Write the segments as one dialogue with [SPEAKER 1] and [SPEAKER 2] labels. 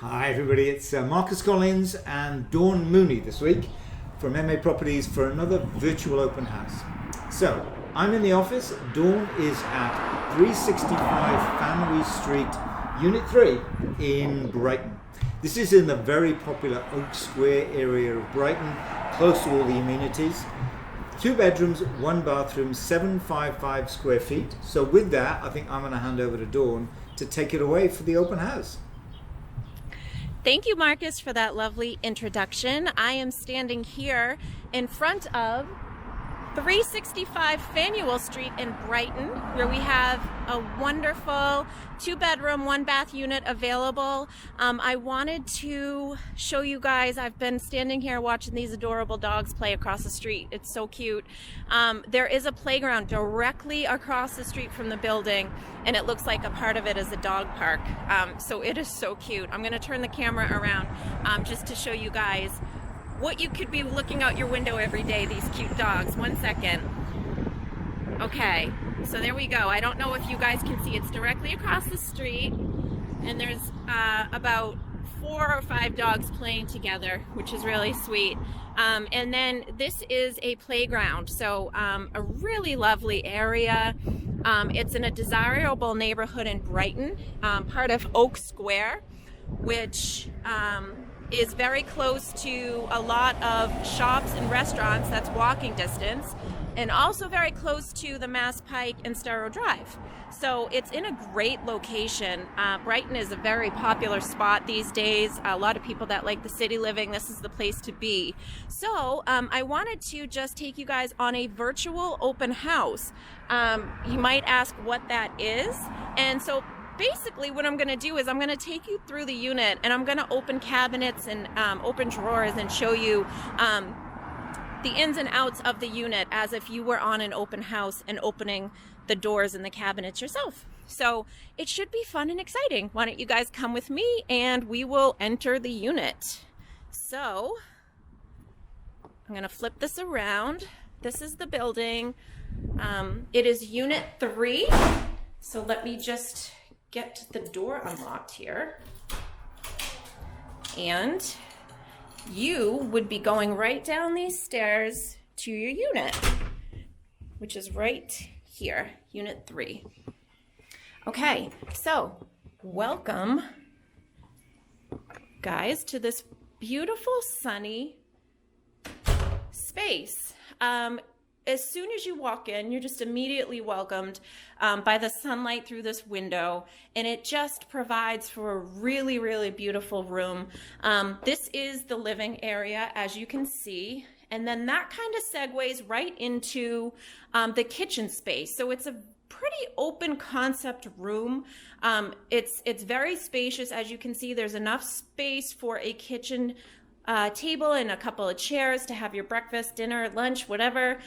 [SPEAKER 1] Hi everybody, it's Marcus Collins and Dawn Mooney this week from MA Properties for another virtual open house. So, I'm in the office, Dawn is at 365 Faneuil Street, Unit 3 in Brighton. This is in the very popular Oak Square area of Brighton, close to all the amenities. 2 bedrooms, 1 bathroom, 755 square feet. So with that, I think I'm going to hand over to Dawn to take it away for the open house.
[SPEAKER 2] Thank you, Marcus, for that lovely introduction. I am standing here in front of 365 Faneuil Street in Brighton, where we have a wonderful 2-bedroom, 1-bath unit available. I wanted to show you guys, I've been standing here watching these adorable dogs play across the street. It's so cute. There is a playground directly across the street from the building, and it looks like a part of it is a dog park. So it is so cute. I'm going to turn the camera around just to show you guys what you could be looking out your window every day, these cute dogs. 1 second. Okay, so there we go. I don't know if you guys can see, it's directly across the street, and there's about 4 or 5 dogs playing together, which is really sweet. And then this is a playground, so a really lovely area. It's in a desirable neighborhood in Brighton, part of Oak Square, which is very close to a lot of shops and restaurants. That's walking distance, and also very close to the Mass Pike and Starrow Drive. So it's in a great location. Brighton is a very popular spot these days. A lot of people that like the city living, this is the place to be. So I wanted to just take you guys on a virtual open house. You might ask what that is, and so basically what I'm going to do is I'm going to take you through the unit, and I'm going to open cabinets and open drawers and show you the ins and outs of the unit as if you were on an open house and opening the doors and the cabinets yourself. So it should be fun and exciting. Why don't you guys come with me and we will enter the unit. So I'm going to flip this around. This is the building. It is Unit 3. So let me just get the door unlocked here, and you would be going right down these stairs to your unit, which is right here, Unit 3. Okay, so welcome guys to this beautiful sunny space. As soon as you walk in, you're just immediately welcomed by the sunlight through this window, and it just provides for a really, really beautiful room. This is the living area, as you can see, and then that kind of segues right into the kitchen space. So it's a pretty open concept room. It's very spacious. As you can see, there's enough space for a kitchen table and a couple of chairs to have your breakfast, dinner, lunch, whatever.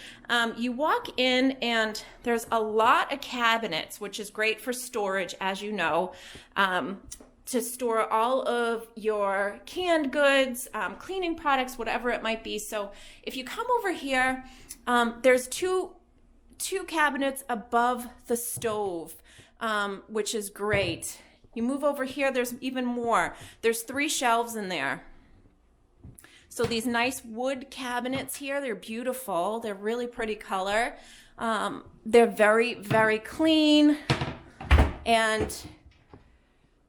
[SPEAKER 2] You walk in and there's a lot of cabinets, which is great for storage, as you know, to store all of your canned goods, cleaning products, whatever it might be. So if you come over here, there's two cabinets above the stove, which is great. You move over here, there's even more. There's 3 shelves in there. So these nice wood cabinets here, they're beautiful. They're really pretty color. They're very, very clean. And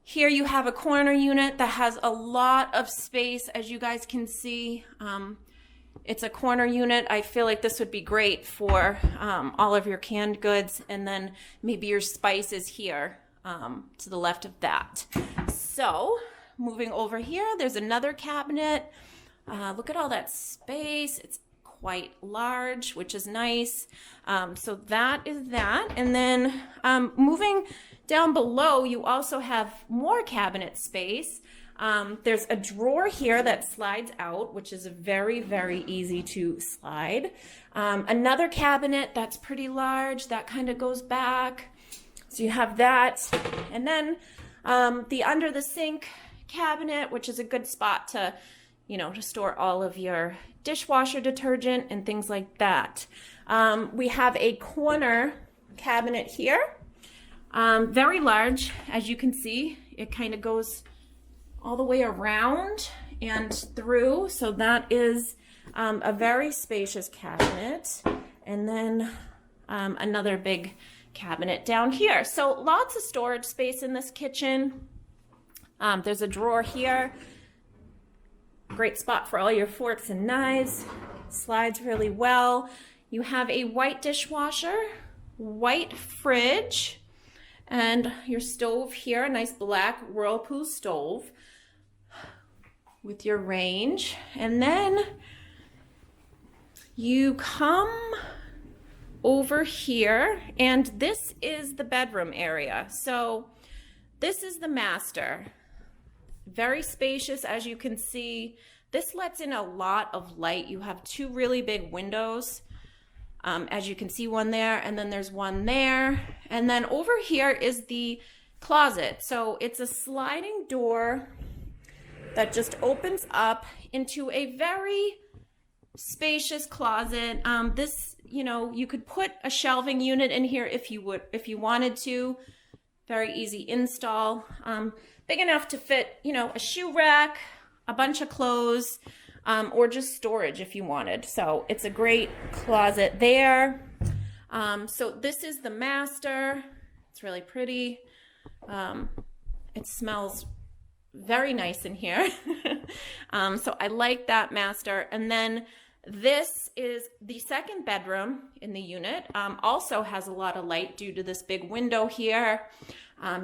[SPEAKER 2] here you have a corner unit that has a lot of space, as you guys can see. It's a corner unit. I feel like this would be great for all of your canned goods, and then maybe your spices here to the left of that. So moving over here, there's another cabinet. Look at all that space. It's quite large, which is nice. So that is that. And then moving down below, you also have more cabinet space. There's a drawer here that slides out, which is very, very easy to slide. Another cabinet that's pretty large, that kind of goes back. So you have that. And then the under the sink cabinet, which is a good spot to store all of your dishwasher detergent and things like that. We have a corner cabinet here, very large, as you can see. It kind of goes all the way around and through. So that is a very spacious cabinet. And then another big cabinet down here. So lots of storage space in this kitchen. There's a drawer here. Great spot for all your forks and knives. Slides really well. You have a white dishwasher, white fridge, and your stove here, a nice black Whirlpool stove with your range. And then you come over here, and this is the bedroom area. So this is the master. Very spacious, as you can see. This lets in a lot of light. You have two really big windows. As you can see, one there, and then there's one there. And then over here is the closet. So it's a sliding door that just opens up into a very spacious closet. This, you know, you could put a shelving unit in here if you wanted to. Very easy install. Big enough to fit, you know, a shoe rack, a bunch of clothes, or just storage if you wanted. So it's a great closet there. So this is the master. It's really pretty. It smells very nice in here. So I like that master. And then this is the second bedroom in the unit. Also has a lot of light due to this big window here.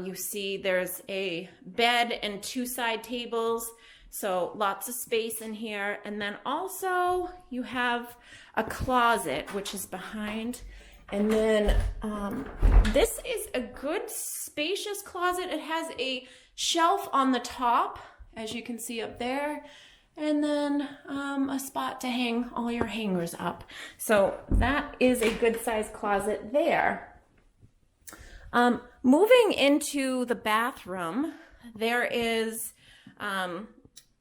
[SPEAKER 2] You see there's a bed and two side tables. So lots of space in here. And then also you have a closet, which is behind. And then this is a good spacious closet. It has a shelf on the top, as you can see up there. And then a spot to hang all your hangers up. So that is a good sized closet there. Moving into the bathroom, there is,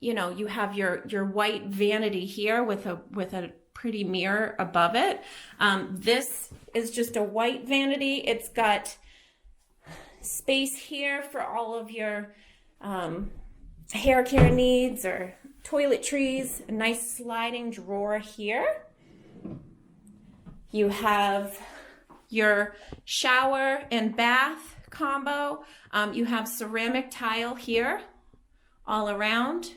[SPEAKER 2] you know, you have your white vanity here with a pretty mirror above it. This is just a white vanity. It's got space here for all of your hair care needs or toiletries. A nice sliding drawer here. You have your shower and bath combo. You have ceramic tile here all around.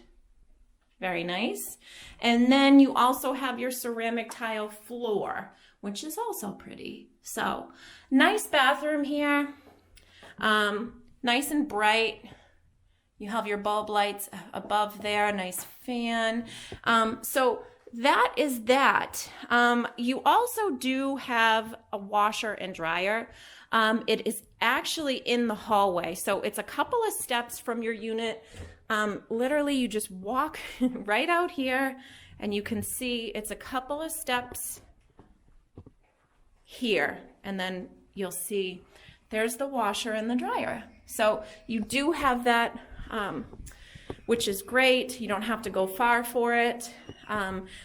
[SPEAKER 2] Very nice. And then you also have your ceramic tile floor, which is also pretty. So nice bathroom here. Nice and bright. You have your bulb lights above there, nice fan. So that is that. You also do have a washer and dryer. It is actually in the hallway. So it's a couple of steps from your unit. Literally you just walk right out here and you can see it's a couple of steps here. And then you'll see there's the washer and the dryer. So you do have that, which is great. You don't have to go far for it.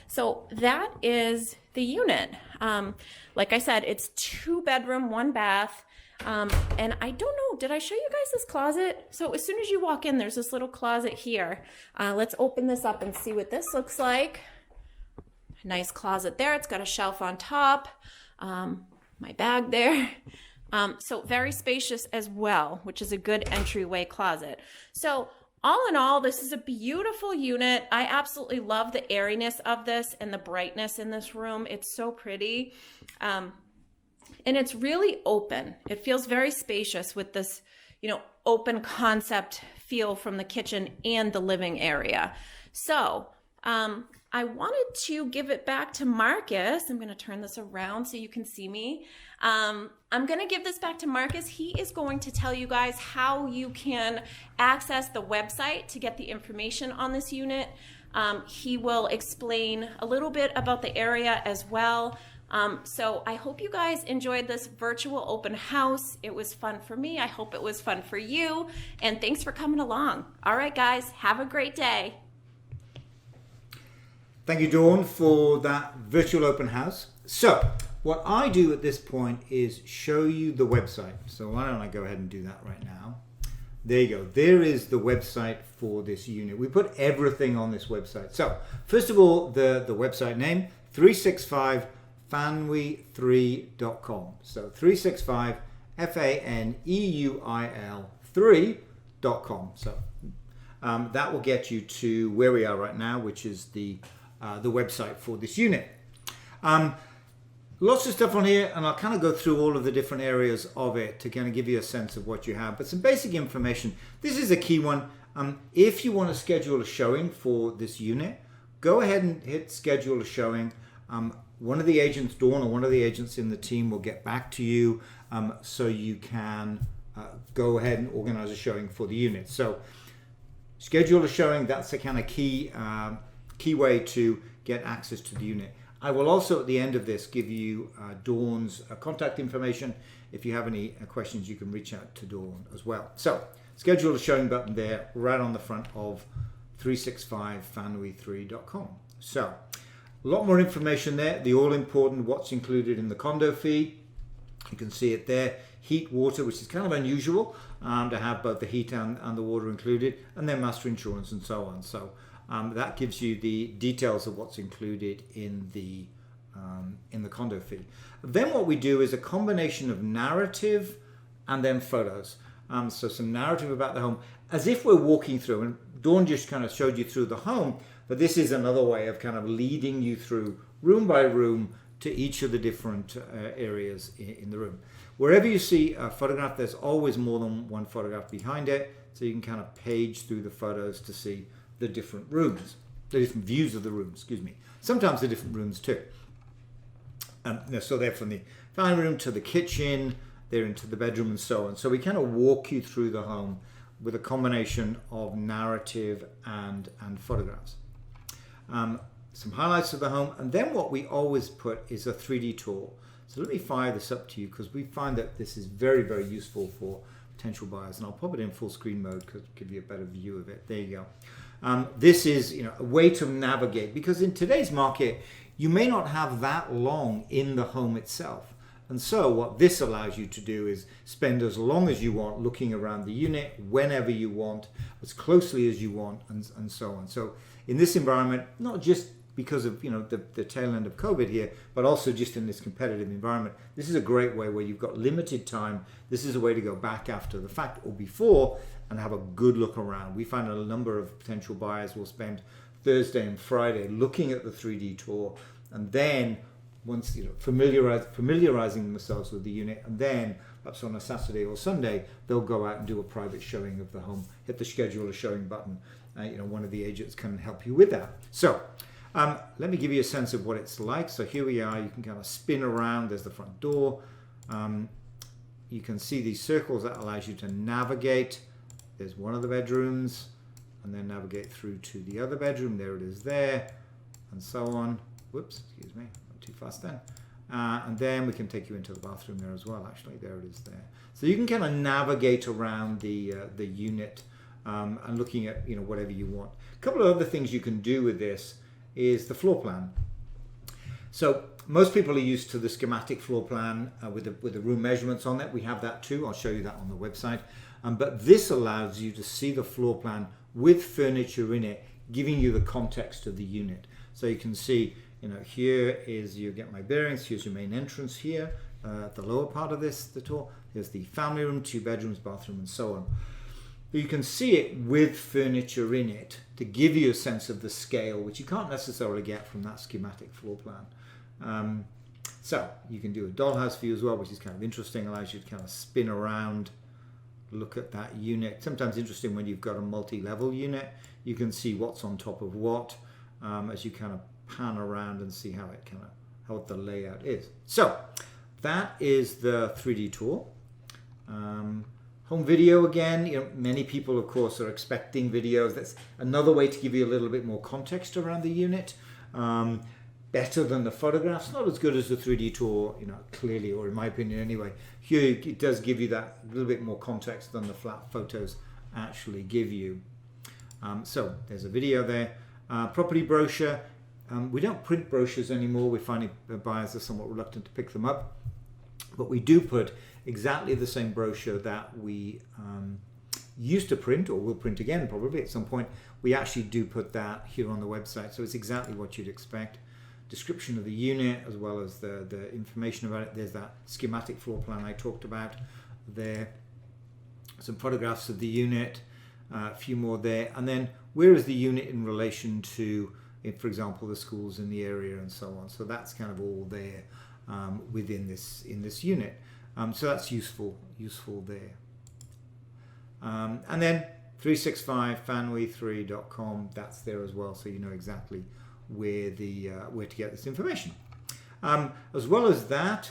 [SPEAKER 2] So that is the unit. Like I said, it's 2 bedroom, 1 bath. And I don't know, did I show you guys this closet? So as soon as you walk in, there's this little closet here. Let's open this up and see what this looks like. Nice closet there. It's got a shelf on top. My bag there. So very spacious as well, which is a good entryway closet. So all in all, this is a beautiful unit. I absolutely love the airiness of this and the brightness in this room. It's so pretty. And it's really open. It feels very spacious with this, you know, open concept feel from the kitchen and the living area. So I wanted to give it back to Marcus. I'm going to turn this around so you can see me. I'm going to give this back to Marcus. He is going to tell you guys how you can access the website to get the information on this unit. He will explain a little bit about the area as well. So I hope you guys enjoyed this virtual open house. It was fun for me. I hope it was fun for you. And thanks for coming along. All right, guys, have a great day.
[SPEAKER 1] Thank you, Dawn, for that virtual open house. So what I do at this point is show you the website. So why don't I go ahead and do that right now. there you go. There is the website for this unit. We put everything on this website. So first of all, the website name, 365 Faneuil3.com. So 365 FANEUIL 3.com. So that will get you to where we are right now, which is the website for this unit. Lots of stuff on here, and I'll kind of go through all of the different areas of it to kind of give you a sense of what you have. But some basic information. This is a key one. If you want to schedule a showing for this unit, go ahead and hit schedule a showing. One of the agents, Dawn, or one of the agents in the team will get back to you so you can go ahead and organize a showing for the unit. So schedule a showing, that's the kind of key way to get access to the unit. I will also at the end of this give you Dawn's contact information. If you have any questions, you can reach out to Dawn as well. So schedule a showing button there right on the front of 365faneuil3.com. So a lot more information there. The all important what's included in the condo fee. You can see it there. Heat, water, which is kind of unusual to have both the heat and the water included, and then master insurance and so on. So that gives you the details of what's included in the condo fee. Then what we do is a combination of narrative and then photos. So some narrative about the home, as if we're walking through, and Dawn just kind of showed you through the home, but this is another way of kind of leading you through room by room to each of the different areas in the room. Wherever you see a photograph, there's always more than one photograph behind it, so you can kind of page through the photos to see the different rooms, the different views of the room, excuse me. Sometimes the different rooms too. So they're from the family room to the kitchen, they're into the bedroom and so on. So we kind of walk you through the home with a combination of narrative and photographs. Some highlights of the home, and then what we always put is a 3D tour. So let me fire this up to you because we find that this is very, very useful for potential buyers, and I'll pop it in full screen mode because it'll give you a better view of it. There you go. This is a way to navigate, because in today's market you may not have that long in the home itself, and so what this allows you to do is spend as long as you want looking around the unit, whenever you want, as closely as you want, and so on. So in this environment, not just because of the tail end of COVID here, but also just in this competitive environment, this is a great way where you've got limited time. This is a way to go back after the fact or before and have a good look around. We find a number of potential buyers will spend Thursday and Friday looking at the 3D tour, and then once familiarizing themselves with the unit, and then perhaps on a Saturday or Sunday they'll go out and do a private showing of the home. Hit the schedule a showing button. One of the agents can help you with that. So let me give you a sense of what it's like. So here we are. You can kind of spin around. There's the front door. You can see these circles. That allows you to navigate. There's one of the bedrooms, and then navigate through to the other bedroom. There it is there, and so on. Whoops, excuse me, not too fast then. And then we can take you into the bathroom there as well. Actually, there it is there. So you can kind of navigate around the unit and looking at whatever you want. A couple of other things you can do with this is the floor plan. So most people are used to the schematic floor plan with the room measurements on it. We have that too. I'll show you that on the website. But this allows you to see the floor plan with furniture in it, giving you the context of the unit. So you can see, here is, you get my bearings. Here's your main entrance here, at the lower part of the tour. Here's the family room, 2 bedrooms, bathroom, and so on. You can see it with furniture in it to give you a sense of the scale, which you can't necessarily get from that schematic floor plan. So you can do a dollhouse view as well, which is kind of interesting, allows you to kind of spin around, look at that unit. Sometimes interesting when you've got a multi-level unit, you can see what's on top of what as you kind of pan around and see how the layout is. So that is the 3D tour. Home video again, many people of course are expecting videos. That's another way to give you a little bit more context around the unit. Better than the photographs, not as good as the 3D tour, clearly, or in my opinion anyway. Here it does give you that little bit more context than the flat photos actually give you. So there's a video there. Property brochure. We don't print brochures anymore. We're finding buyers are somewhat reluctant to pick them up. But we do put exactly the same brochure that we used to print, or will print again probably at some point, we actually do put that here on the website. So it's exactly what you'd expect. Description of the unit as well as the information about it. There's that schematic floor plan I talked about there. Some photographs of the unit, a few more there. And then where is the unit in relation to, for example, the schools in the area and so on. So that's kind of all there within this unit. So that's useful there. And then 365 faneuil3.com, that's there as well, so you know exactly where to get this information. As well as that,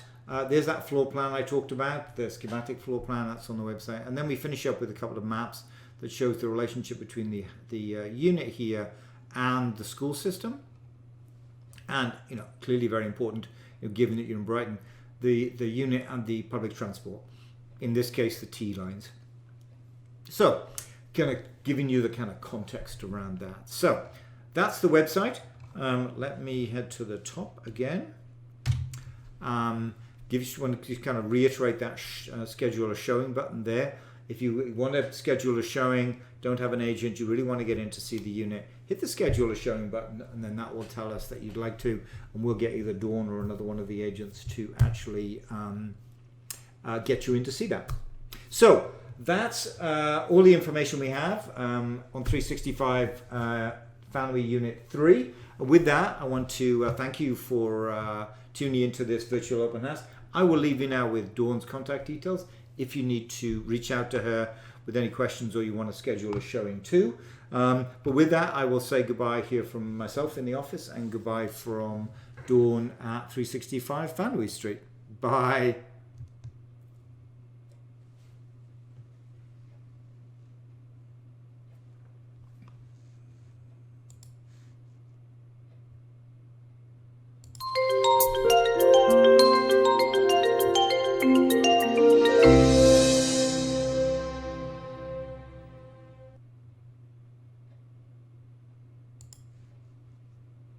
[SPEAKER 1] there's that floor plan I talked about, the schematic floor plan, that's on the website. And then we finish up with a couple of maps that shows the relationship between the unit here and the school system. And clearly very important, given that you're in Brighton, the unit and the public transport, in this case the T lines. So kind of giving you the kind of context around that. So that's the website. Let me head to the top again. Just want to kind of reiterate that schedule a showing button there. If you want to schedule a showing, don't have an agent, you really want to get in to see the unit, hit the schedule a showing button, and then that will tell us that you'd like to, and we'll get either Dawn or another one of the agents to actually get you in to see that. So that's all the information we have on 365 Faneuil Unit 3. With that, I want to thank you for tuning into this virtual open house. I will leave you now with Dawn's contact details if you need to reach out to her with any questions or you want to schedule a showing too. But with that, I will say goodbye here from myself in the office and goodbye from Dawn at 365 Faneuil Street. Bye.